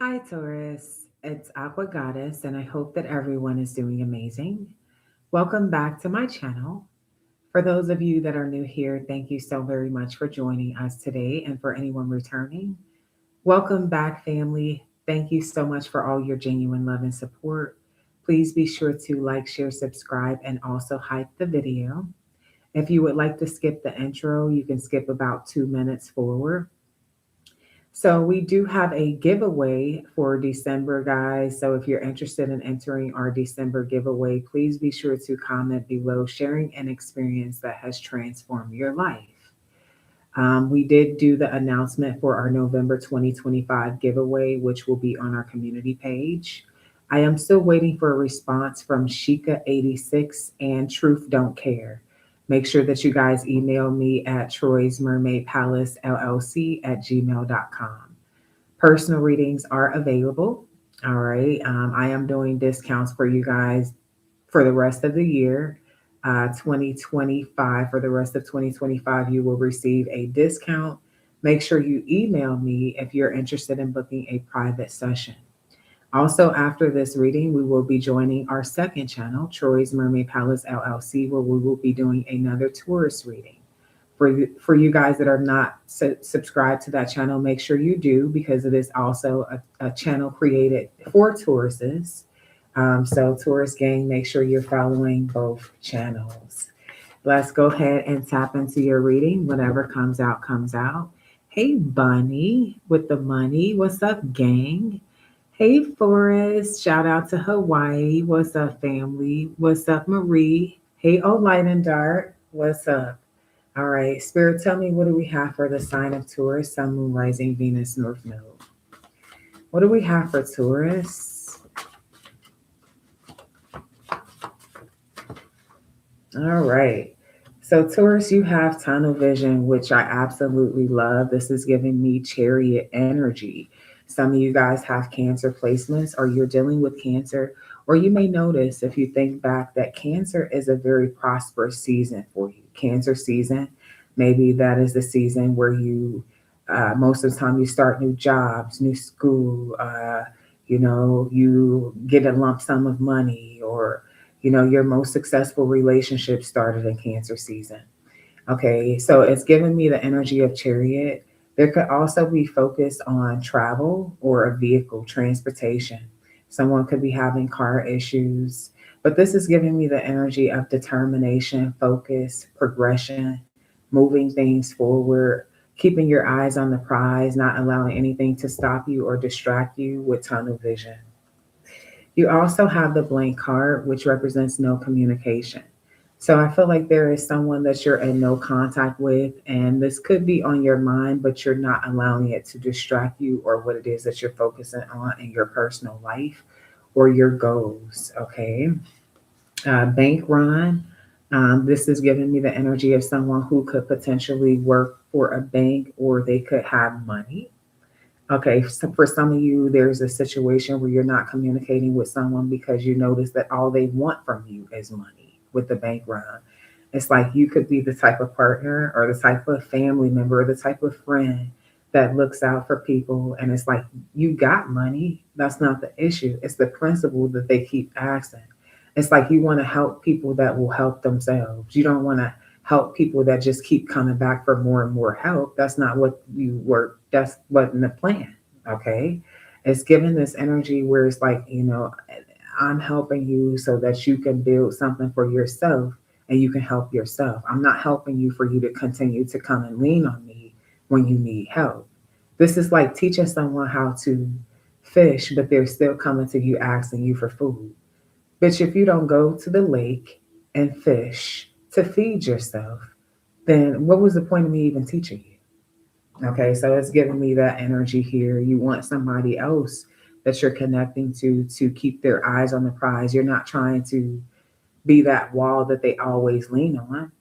Hi, Taurus. It's Aqua Goddess, and I hope that everyone is doing amazing. Welcome back to my channel. For those of you that are new here, thank you so very much for joining us today. And for anyone returning, welcome back, family. Thank you so much for all your genuine love and support. Please be sure to like, share, subscribe, and also hype the video. If you would like to skip the intro, you can skip about 2 minutes forward. So we do have a giveaway for December, guys. So if you're interested in entering our December giveaway, please be sure to comment below sharing an experience that has transformed your life. We did do the announcement for our November 2025 giveaway, which will be on our community page. I am still waiting for a response from Shika86 and Truth Don't Care. Make sure that you guys email me at Troy's Mermaid Palace LLC at gmail.com. Personal readings are available. All right. I am doing discounts for you guys for the rest of the year. 2025, for the rest of 2025, you will receive a discount. Make sure you email me if you're interested in booking a private session. Also, after this reading, we will be joining our second channel, Troy's Mermaid Palace LLC, where we will be doing another tourist reading. For you guys that are not subscribed to that channel, make sure you do because it is also a channel created for tourists. So, Tourist Gang, make sure you're following both channels. Let's go ahead and tap into your reading. Whatever comes out, comes out. Hey, Bunny with the money. What's up, gang? Hey, Forrest. Shout out to Hawaii. What's up, family? What's up, Marie? Hey, Oh Light and Dark. What's up? All right, Spirit, tell me what do we have for the sign of Taurus, Sun, Moon, Rising, Venus, North Node? What do we have for Taurus? All right. So, Taurus, you have tunnel vision, which I absolutely love. This is giving me chariot energy. Some of you guys have cancer placements, or you're dealing with cancer, or you may notice if you think back that cancer is a very prosperous season for you. Cancer season, maybe that is the season where most of the time, you start new jobs, new school, you get a lump sum of money, or your most successful relationship started in Cancer season. Okay, so it's giving me the energy of Chariot. There could also be focus on travel or a vehicle, transportation. Someone could be having car issues, but this is giving me the energy of determination, focus, progression, moving things forward, keeping your eyes on the prize, not allowing anything to stop you or distract you with tunnel vision. You also have the blank card, which represents no communication. So I feel like there is someone that you're in no contact with, and this could be on your mind, but you're not allowing it to distract you or what it is that you're focusing on in your personal life or your goals. Okay. Bank run. This is giving me the energy of someone who could potentially work for a bank or they could have money. Okay, so for some of you, there's a situation where you're not communicating with someone because you notice that all they want from you is money with the bank run. It's like you could be the type of partner or the type of family member or the type of friend that looks out for people. And it's like, you got money. That's not the issue. It's the principle that they keep asking. It's like you want to help people that will help themselves. You don't want to help people that just keep coming back for more and more help. That's not what you were, that's wasn't the plan. Okay. It's giving this energy where it's like, I'm helping you so that you can build something for yourself and you can help yourself. I'm not helping you for you to continue to come and lean on me when you need help. This is like teaching someone how to fish, but they're still coming to you asking you for food. Bitch, if you don't go to the lake and fish to feed yourself, then what was the point of me even teaching you? Okay, so it's giving me that energy here. You want somebody else that you're connecting to keep their eyes on the prize. You're not trying to be that wall that they always lean on.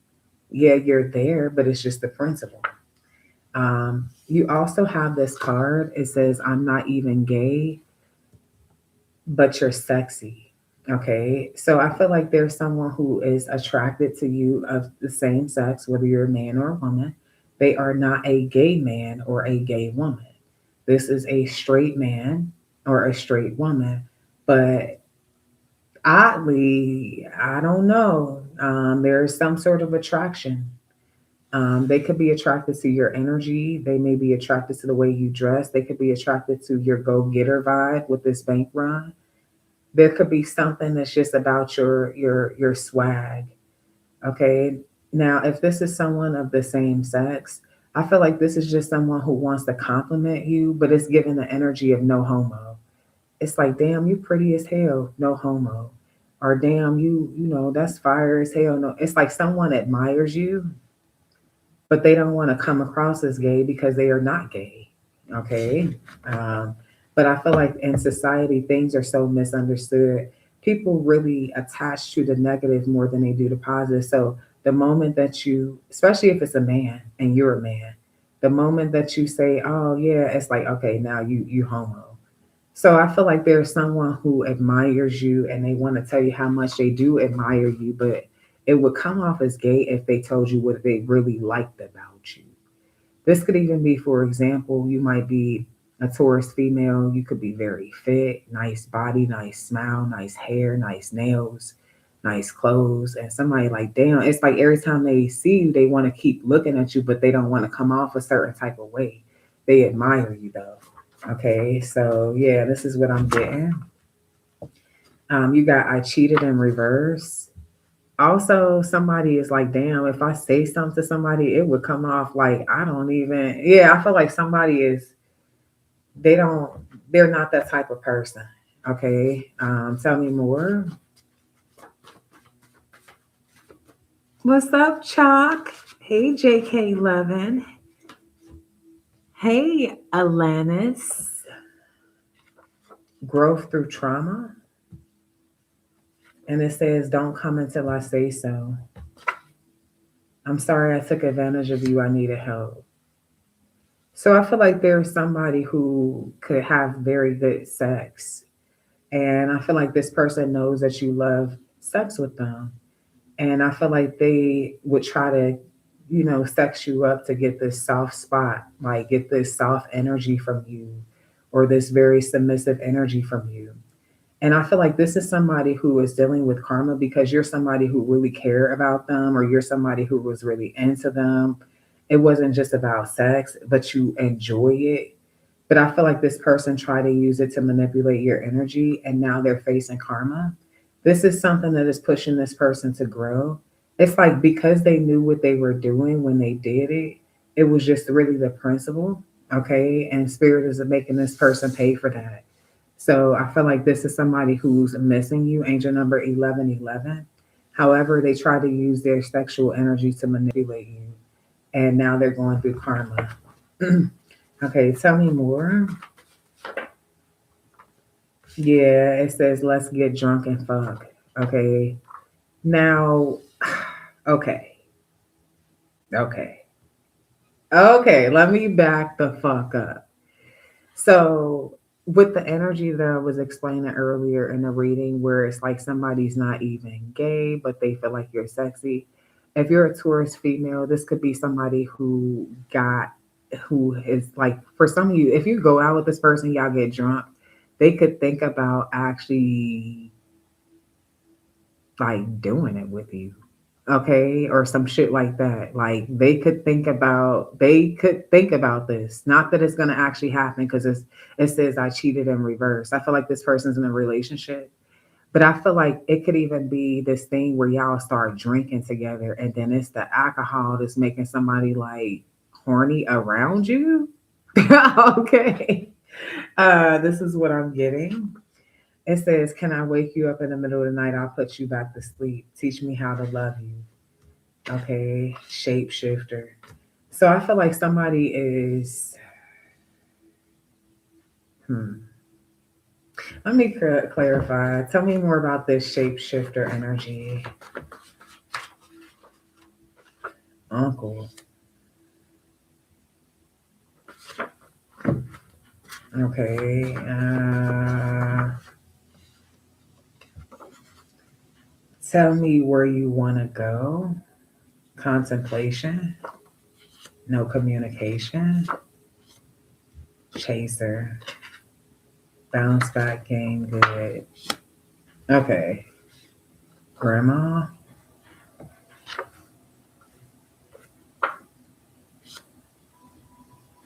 Yeah, you're there, but it's just the principle. You also have this card. It says, I'm not even gay, but you're sexy. Okay. So I feel like there's someone who is attracted to you of the same sex, whether you're a man or a woman. They are not a gay man or a gay woman. This is a straight man. or a straight woman. But oddly, I don't know. There's some sort of attraction. They could be attracted to your energy. They may be attracted to the way you dress. They could be attracted to your go getter vibe with this bank run. There could be something that's just about your swag. Okay. Now, if this is someone of the same sex, I feel like this is just someone who wants to compliment you, but it's giving the energy of no homo. It's like, damn, you pretty as hell, no homo. Or damn, that's fire as hell. No, it's like someone admires you, but they don't want to come across as gay because they are not gay. Okay. Um, but I feel like in society, things are so misunderstood. People really attach to the negative more than they do the positive. So the moment that you, especially if it's a man and you're a man, the moment that you say, "Oh yeah," it's like, okay, now you homo. So I feel like there's someone who admires you and they want to tell you how much they do admire you, but it would come off as gay if they told you what they really liked about you. This could even be, for example, you might be a Taurus female. You could be very fit, nice body, nice smile, nice hair, nice nails, nice clothes. And somebody like, damn, it's like every time they see you, they want to keep looking at you, but they don't want to come off a certain type of way. They admire you though. Okay, so yeah, this is what I'm getting. You got I cheated in reverse. Also, somebody is like, damn, if I say something to somebody, it would come off like I don't even, yeah, I feel like somebody is, they don't, they're not that type of person. Okay. Tell me more. What's up, Chalk? Hey, JK11. Hey, Alanis. Growth through trauma. And it says, don't come until I say so. I'm sorry I took advantage of you. I needed help. So I feel like there's somebody who could have very good sex. And I feel like this person knows that you love sex with them. And I feel like they would try to, sex you up to get this soft spot, like get this soft energy from you or this very submissive energy from you. And I feel like this is somebody who is dealing with karma because you're somebody who really care about them or you're somebody who was really into them. It wasn't just about sex, but you enjoy it. But I feel like this person tried to use it to manipulate your energy and now they're facing karma. This is something that is pushing this person to grow. It's like because they knew what they were doing when they did it, it was just really the principle. Okay. And spirit is making this person pay for that. So I feel like this is somebody who's missing you, angel number 1111. However, they try to use their sexual energy to manipulate you. And now they're going through karma. Okay, tell me more. Yeah, it says let's get drunk and fuck. Okay. Now, okay. Okay. Okay, let me back the fuck up. So, with the energy that I was explaining earlier in the reading, where it's like somebody's not even gay, but they feel like you're sexy. If you're a Taurus female, this could be somebody who is like, for some of you, if you go out with this person, y'all get drunk, they could think about actually like doing it with you, okay, or some shit like that. Like they could think about this, not that it's going to actually happen because it says I cheated in reverse. I feel like this person's in a relationship, but I feel like it could even be this thing where y'all start drinking together and then it's the alcohol that's making somebody like horny around you. Okay. This is what I'm getting. It says, can I wake you up in the middle of the night? I'll put you back to sleep. Teach me how to love you. Okay. Shapeshifter. So I feel like somebody is, hmm. Let me clarify. Tell me more about this shapeshifter energy. Uncle. Okay. Tell me where you want to go. Contemplation. No communication. Chaser. Bounce back game good. Okay. Grandma,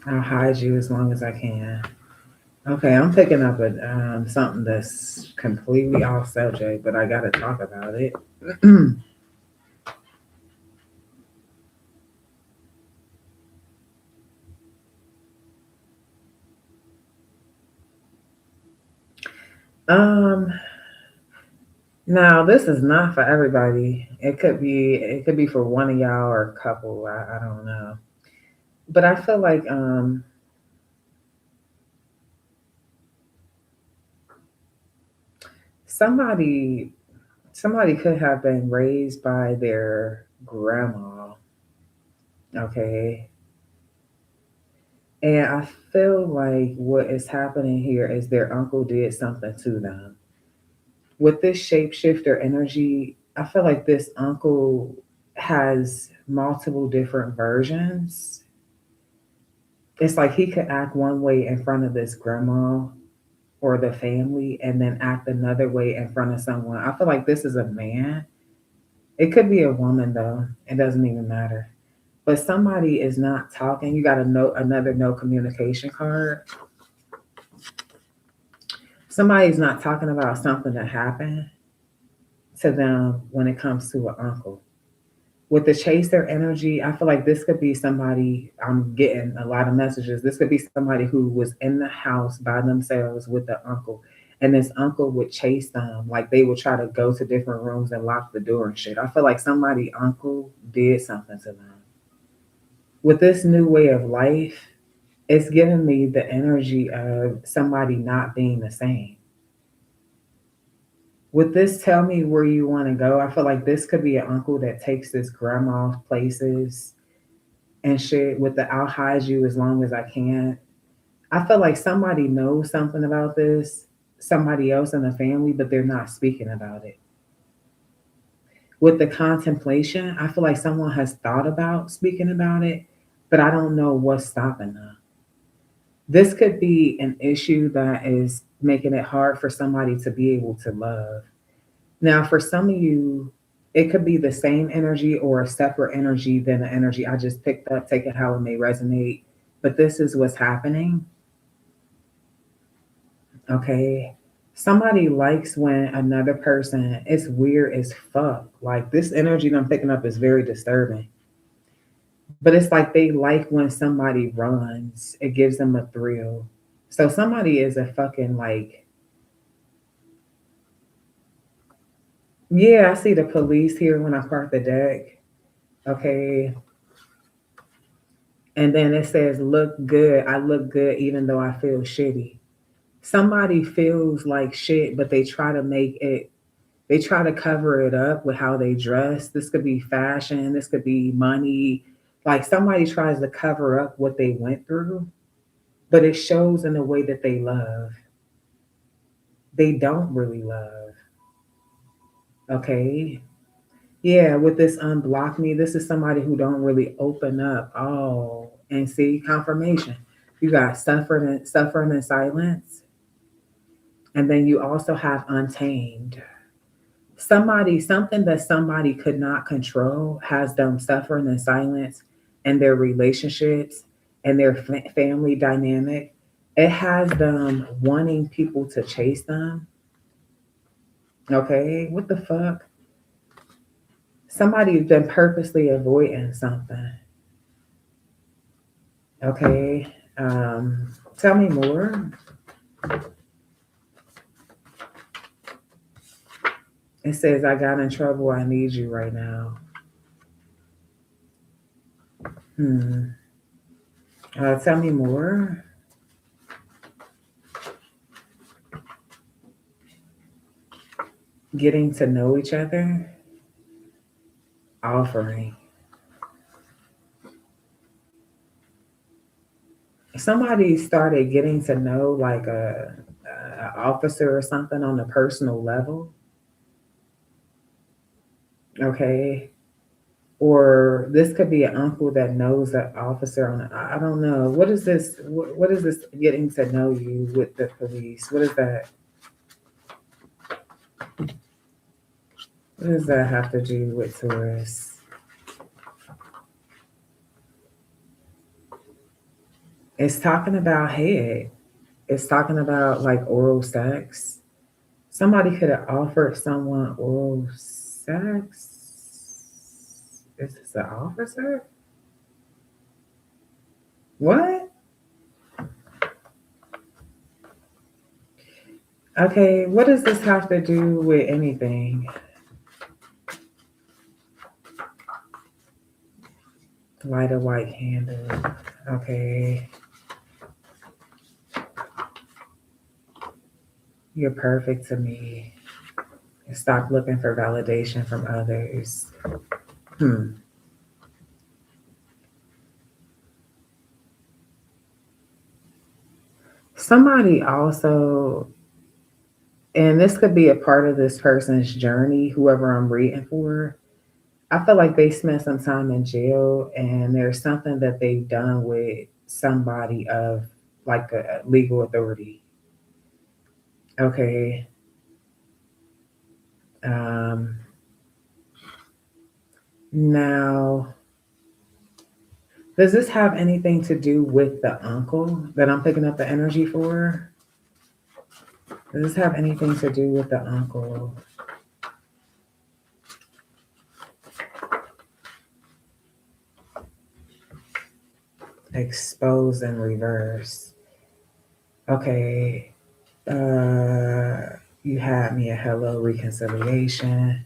I'll hide you as long as I can. Okay, I'm picking up something that's completely off subject, but I gotta talk about it. um, Now this is not for everybody. It could be for one of y'all or a couple. I don't know. But I feel like somebody somebody could have been raised by their grandma, okay? And I feel like what is happening here is their uncle did something to them. With this shapeshifter energy, I feel like this uncle has multiple different versions. It's like he could act one way in front of this grandma or the family and then act another way in front of someone. I feel like this is a man. It could be a woman though. It doesn't even matter. But somebody is not talking. You got a no another no communication card. Somebody's not talking about something that happened to them when it comes to an uncle. With the chaser energy, I feel like this could be somebody. I'm getting a lot of messages. This could be somebody who was in the house by themselves with the uncle, and this uncle would chase them. Like they would try to go to different rooms and lock the door and shit. I feel like somebody uncle did something to them. With this new way of life, it's giving me the energy of somebody not being the same. With this, tell me where you want to go. I feel like this could be an uncle that takes this grandma places and shit with the I'll hide you as long as I can. I feel like somebody knows something about this, somebody else in the family, but they're not speaking about it. With the contemplation, I feel like someone has thought about speaking about it, but I don't know what's stopping them. This could be an issue that is making it hard for somebody to be able to love. Now, for some of you, it could be the same energy or a separate energy than the energy I just picked up. Take it how it may resonate. But this is what's happening. Okay. Somebody likes when another person, it's weird as fuck. Like this energy that I'm picking up is very disturbing. But it's like they like when somebody runs, it gives them a thrill. So somebody is a fucking like, yeah, I see the police here when I park the deck. Okay. And then it says, look good. I look good even though I feel shitty. Somebody feels like shit, but they try to cover it up with how they dress. This could be fashion, this could be money. Like somebody tries to cover up what they went through, but it shows in the way that they love. They don't really love. Okay. Yeah, with this unblock me, this is somebody who don't really open up. Oh, and see confirmation. You got suffering in silence, and then you also have untamed. Something that somebody could not control has them suffering in silence and their relationships and their family dynamic. It has them wanting people to chase them. Okay, what the fuck? Somebody's been purposely avoiding something. Okay, um, tell me more. It says, I got in trouble. I need you right now. Hmm. Tell me more. Getting to know each other. Offering. Somebody started getting to know like a officer or something on a personal level. Okay. Or this could be an uncle that knows an officer on. I don't know. What is this? What is this? Getting to know you with the police. What is that? What does that have to do with Taurus? It's talking about head. It's talking about like oral sex. Somebody could have offered someone oral sex. Is this an officer? What? Okay, what does this have to do with anything? Light a white candle. Okay. You're perfect to me. Stop looking for validation from others. Hmm. Somebody also, and this could be a part of this person's journey, whoever I'm reading for. I feel like they spent some time in jail and there's something that they've done with somebody of like a legal authority. Okay. Um, Now, does this have anything to do with the uncle that I'm picking up the energy for? Does this have anything to do with the uncle? Exposed and reverse. Okay. You had me a hello reconciliation.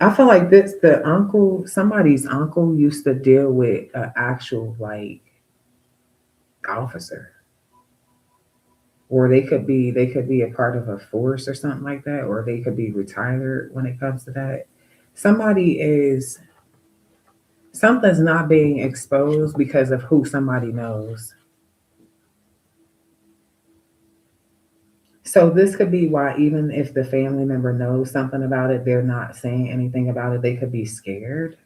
I feel like this the uncle, somebody's uncle used to deal with an actual like officer. Or they could be a part of a force or something like that, or they could be retired when it comes to that. Somebody is something's not being exposed because of who somebody knows. So this could be why even if the family member knows something about it, they're not saying anything about it. They could be scared.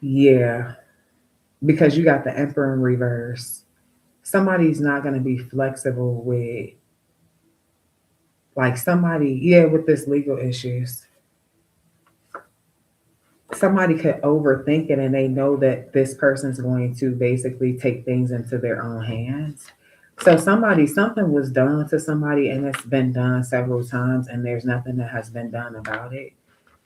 Yeah, because you got the emperor in reverse. Somebody's not going to be flexible with like somebody, yeah, with this legal issues. Somebody could overthink it and they know that this person's going to basically take things into their own hands. So something was done to somebody and it's been done several times and there's nothing that has been done about it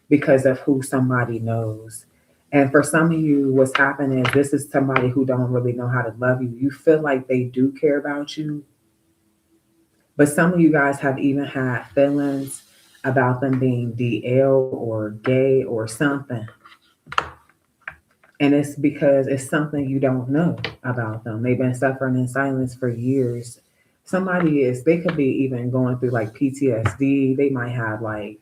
because of who somebody knows. And for some of you, what's happening is this is somebody who don't really know how to love you. You feel like they do care about you, but some of you guys have even had feelings about them being DL or gay or something. And it's because it's something you don't know about them. They've been suffering in silence for years. They could be even going through like PTSD. They might have like,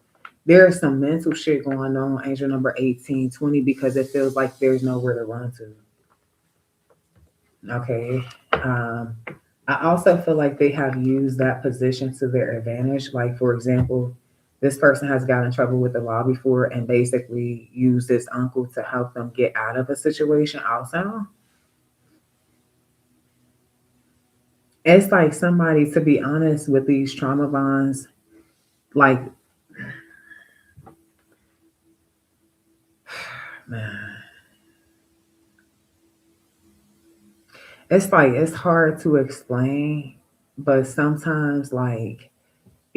there's some mental shit going on, angel number 1820, because it feels like there's nowhere to run to. Okay. Um, I also feel like they have used that position to their advantage. Like, for example, this person has gotten in trouble with the law before and basically used this uncle to help them get out of a situation, also. It's like somebody, to be honest, with these trauma bonds, like, man, it's like, it's hard to explain, but sometimes, like,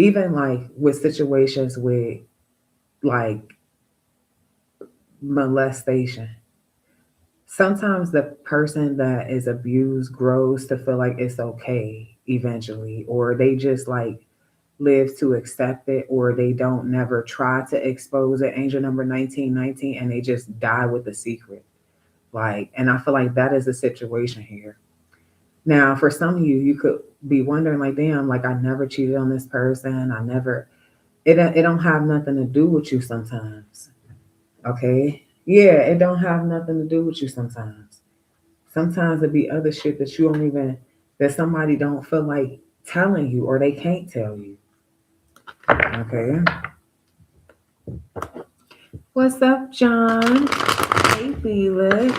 even like with situations with like molestation, sometimes the person that is abused grows to feel like it's okay eventually, or they just like live to accept it, or they don't never try to expose it. Angel number 1919, and they just die with the secret. Like, and I feel like that is the situation here. Now, for some of you, you could be wondering, like, damn, like I never cheated on this person. I never. It don't have nothing to do with you sometimes. Okay. Yeah, it don't have nothing to do with you sometimes. Sometimes it be other shit that you don't even that somebody don't feel like telling you or they can't tell you. Okay. What's up, John? Hey, Felix.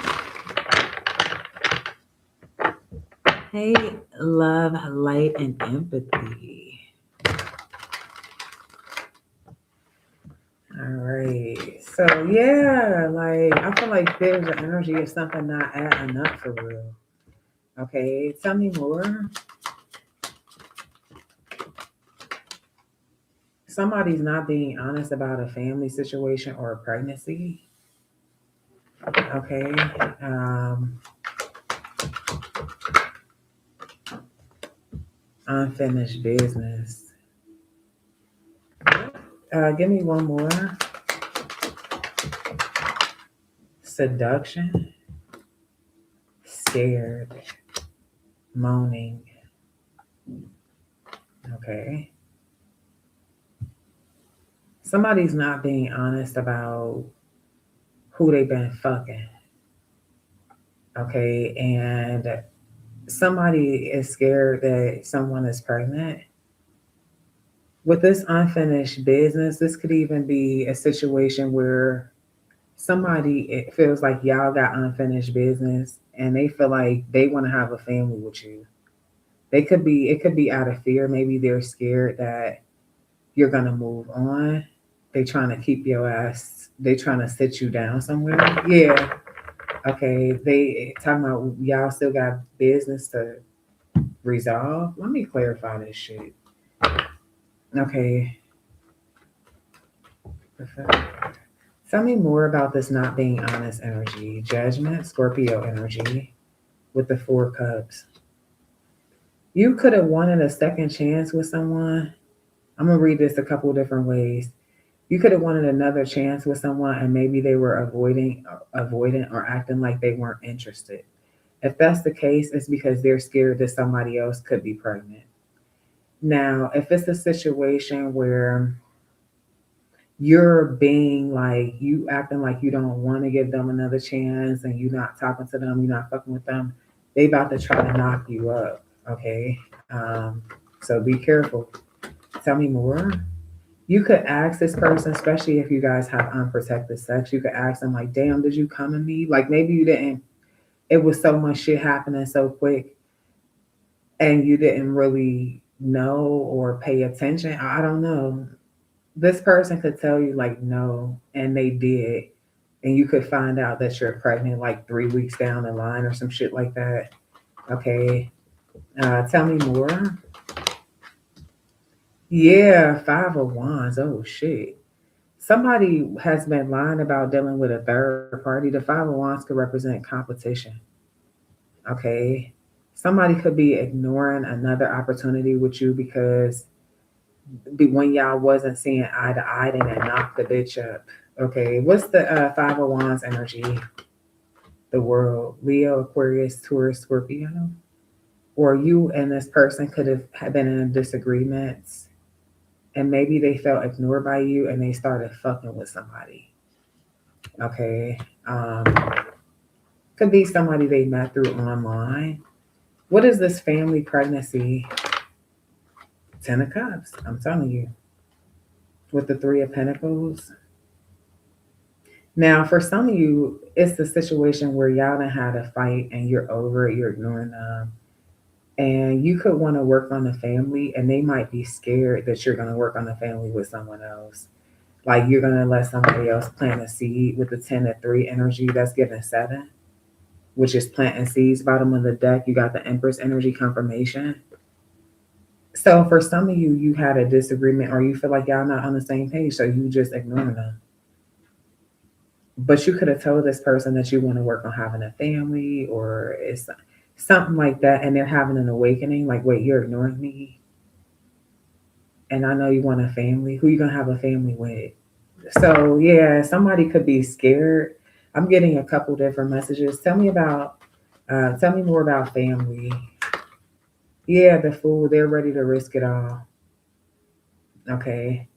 Hey, love, light, and empathy. All right. So yeah, like I feel like there's an energy of something not adding up for real. Okay, tell me more. Somebody's not being honest about a family situation or a pregnancy. Okay. Um, Unfinished business. Give me one more. Seduction. Scared. Moaning. Okay. Somebody's not being honest about who they've been fucking. Okay. And somebody is scared that someone is pregnant. With this unfinished business, this could even be a situation where somebody it feels like y'all got unfinished business and they feel like they want to have a family with you. It could be out of fear. Maybe they're scared that you're gonna move on. They trying to keep your ass. They trying to sit you down somewhere. Yeah. Okay. They talking about y'all still got business to resolve. Let me clarify this shit. Okay. Tell me more about this not being honest energy. Judgment, Scorpio energy with the four cups. You could have wanted a second chance with someone. I'm gonna read this a couple different ways. You could have wanted another chance with someone, and maybe they were avoidant, or acting like they weren't interested. If that's the case, it's because they're scared that somebody else could be pregnant. Now, if it's a situation where you're being like you acting like you don't want to give them another chance, and you're not talking to them, you're not fucking with them, they about to try to knock you up. Okay, so be careful. Tell me more. You could ask this person, especially if you guys have unprotected sex, you could ask them like, damn, did you come to me? Like maybe you didn't, it was so much shit happening so quick and you didn't really know or pay attention. I don't know. This person could tell you like no, and they did. And you could find out that you're pregnant like 3 weeks down the line or some shit like that. Okay. Tell me more. Yeah, Five of Wands. Oh shit. Somebody has been lying about dealing with a third party. The Five of Wands could represent competition. Okay. Somebody could be ignoring another opportunity with you because when y'all wasn't seeing eye to eye, they done knocked the bitch up. Okay. What's the Five of Wands energy? The world. Leo, Aquarius, Taurus, Scorpio. Or you and this person could have been in disagreements and maybe they felt ignored by you and they started fucking with somebody. Okay. Could be somebody they met through online. What is this family pregnancy? Ten of Cups. I'm telling you. With the Three of Pentacles. Now, for some of you, it's the situation where y'all done had a fight and you're over it, you're ignoring them. And you could want to work on the family, and they might be scared that you're going to work on the family with someone else. Like you're going to let somebody else plant a seed with the 10 of 3 energy that's given 7, which is planting seeds. Bottom of the deck, you got the Empress energy confirmation. So for some of you, you had a disagreement or you feel like y'all not on the same page, so you just ignoring them. But you could have told this person that you want to work on having a family or it's something like that, and they're having an awakening, like, wait, you're ignoring me. And I know you want a family. Who you gonna have a family with? So yeah, somebody could be scared. I'm getting a couple different messages. Tell me more about family. Yeah, the fool, they're ready to risk it all. Okay.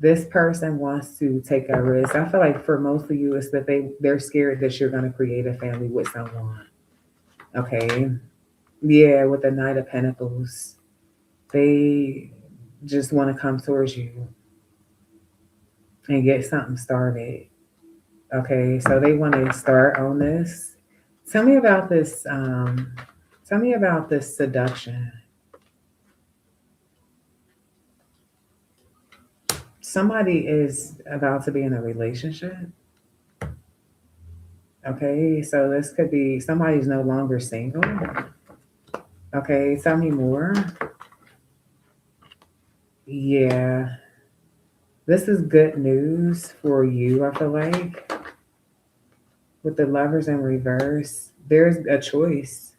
This person wants to take a risk. I feel like for most of you, it's that they're scared that you're gonna create a family with someone. Okay. Yeah, with the Knight of Pentacles. They just want to come towards you. and get something started. Okay, so they want to start on this. Tell me about this. Tell me about this seduction. Somebody is about to be in a relationship. Okay, so this could be somebody's no longer single. Okay, tell me more. Yeah, this is good news for you, I feel like. With the lovers in reverse, there's a choice.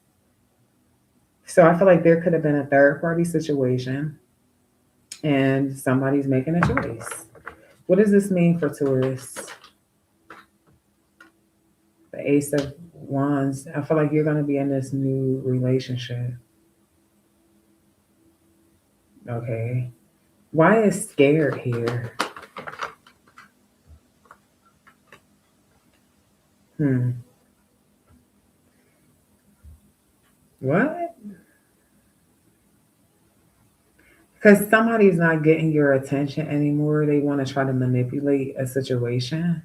So I feel like there could have been a third party situation and somebody's making a choice. What does this mean for Taurus? The Ace of Wands. I feel like you're going to be in this new relationship. Okay. Why is scared here? Hmm. What? Because somebody's not getting your attention anymore. They want to try to manipulate a situation.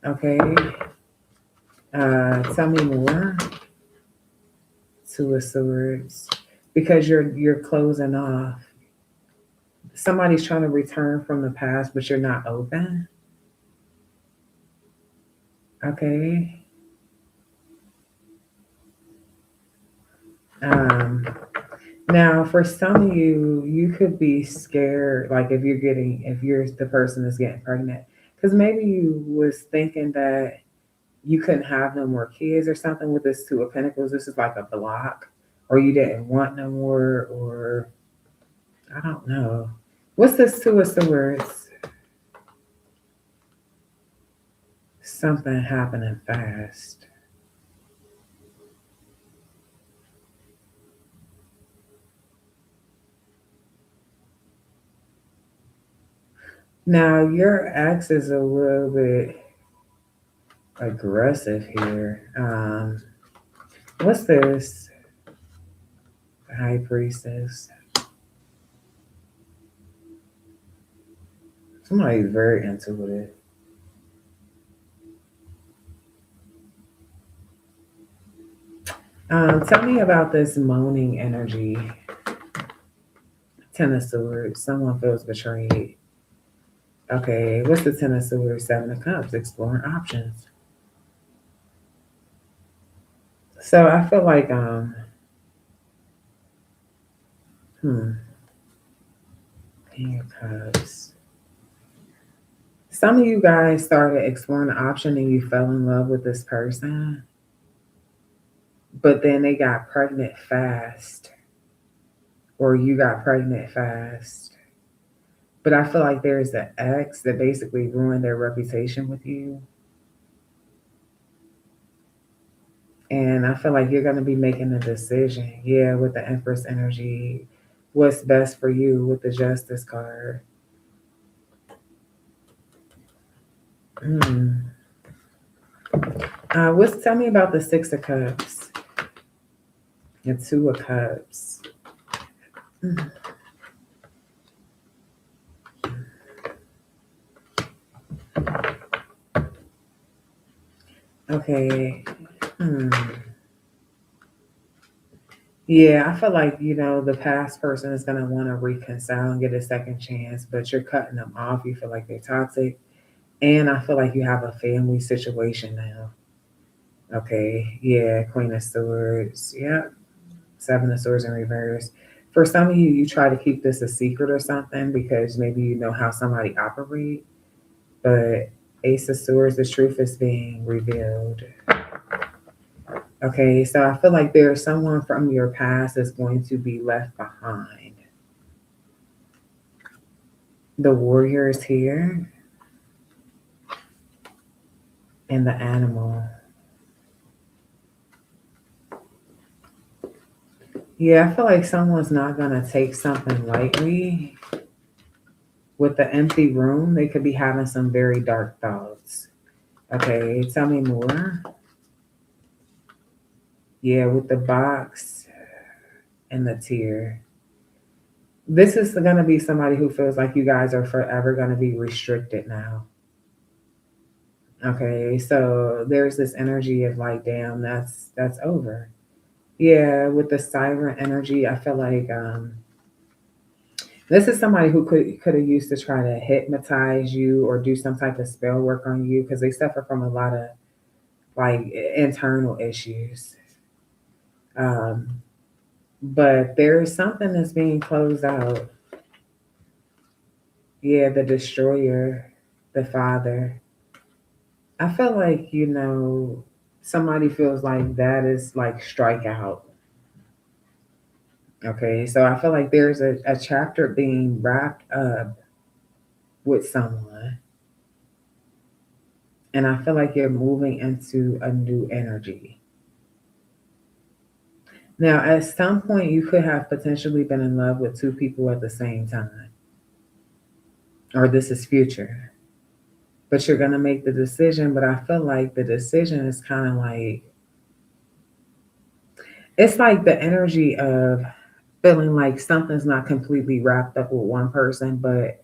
Okay. Tell me more. Two of Swords. Because you're closing off. Somebody's trying to return from the past, but you're not open. Okay. Um, Now, for some of you, you could be scared, like if you're the person that's getting pregnant, because maybe you was thinking that you couldn't have no more kids or something with this Two of Pentacles. This is like a block, or you didn't want no more, or I don't know. What's this Two of Swords? Something happening fast. Now, your ex is a little bit aggressive here. What's this? High Priestess. Somebody's very intuitive. Tell me about this moaning energy. Ten of Swords. Someone feels betrayed. Okay, what's the Ten of Swords? Seven of Cups. Exploring options. So I feel like hmm, King of Cups. Some of you guys started exploring the option and you fell in love with this person, but then they got pregnant fast, or you got pregnant fast. But I feel like there's an ex that basically ruined their reputation with you. And I feel like you're going to be making a decision. Yeah, with the Empress energy, what's best for you with the Justice card. Mm. Tell me about the Six of Cups and Two of Cups. Mm. Okay. Hmm. Yeah, I feel like, the past person is going to want to reconcile and get a second chance, but you're cutting them off. You feel like they're toxic. And I feel like you have a family situation now. Okay. Yeah. Queen of Swords. Yeah. Seven of Swords in reverse. For some of you, you try to keep this a secret or something because maybe you know how somebody operates. But Ace of Swords, the truth is being revealed. Okay, so I feel like there's someone from your past that's going to be left behind. The warrior is here and the animal. Yeah, I feel like someone's not going to take something lightly. With the empty room, they could be having some very dark thoughts. Okay, tell me more. Yeah, with the box and the tear. This is going to be somebody who feels like you guys are forever going to be restricted now. Okay, so there's this energy of like, damn, that's over. Yeah, with the siren energy, I feel like this is somebody who could have used to try to hypnotize you or do some type of spell work on you because they suffer from a lot of like internal issues. Um, but there is something that's being closed out. Yeah, the destroyer, the father. I feel like, somebody feels like that is like strikeout. Okay, so I feel like there's a chapter being wrapped up with someone, and I feel like you're moving into a new energy. Now, at some point, you could have potentially been in love with two people at the same time, or this is future, but you're going to make the decision. But I feel like the decision is kind of like, it's like the energy of feeling like something's not completely wrapped up with one person, but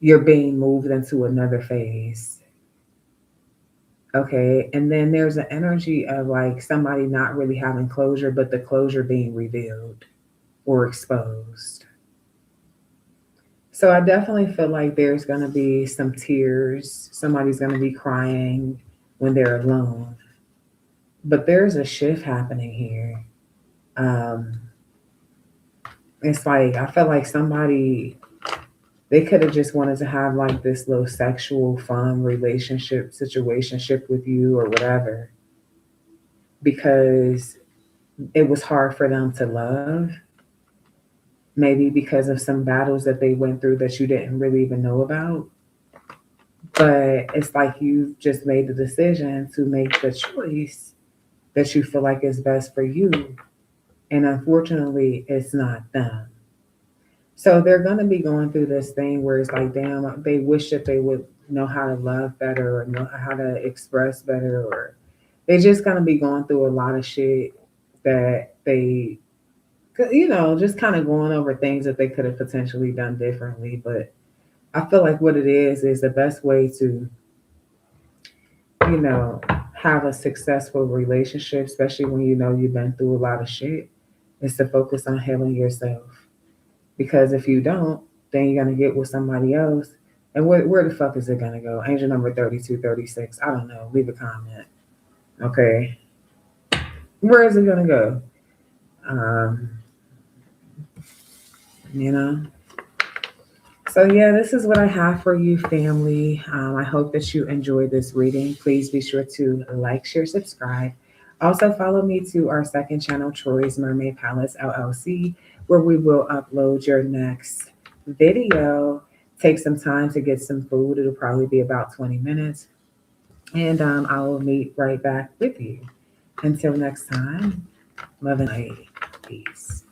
you're being moved into another phase. Okay. And then there's an energy of like somebody not really having closure, but the closure being revealed or exposed. So I definitely feel like there's going to be some tears. Somebody's going to be crying when they're alone. But there's a shift happening here. Um, it's like, I feel like somebody, they could have just wanted to have like this little sexual fun relationship, situationship with you or whatever, because it was hard for them to love, maybe because of some battles that they went through that you didn't really even know about. But it's like you just made the decision to make the choice that you feel like is best for you. And unfortunately, it's not them. So they're going to be going through this thing where it's like, damn, they wish that they would know how to love better or know how to express better, or they're just going to be going through a lot of shit that they, just kind of going over things that they could have potentially done differently. But I feel like what it is the best way to, you know, have a successful relationship, especially when you know you've been through a lot of shit, is to focus on healing yourself. Because if you don't, then you're gonna get with somebody else. And where the fuck is it gonna go? Angel number 3236. I don't know. Leave a comment. Okay. Where is it gonna go? Um, you know? So yeah, this is what I have for you, family. I hope that you enjoyed this reading. Please be sure to like, share, subscribe. Also follow me to our second channel, Troy's Mermaid Palace LLC, where we will upload your next video. Take some time to get some food. It'll probably be about 20 minutes. And I will meet right back with you. Until next time, love and light. Peace.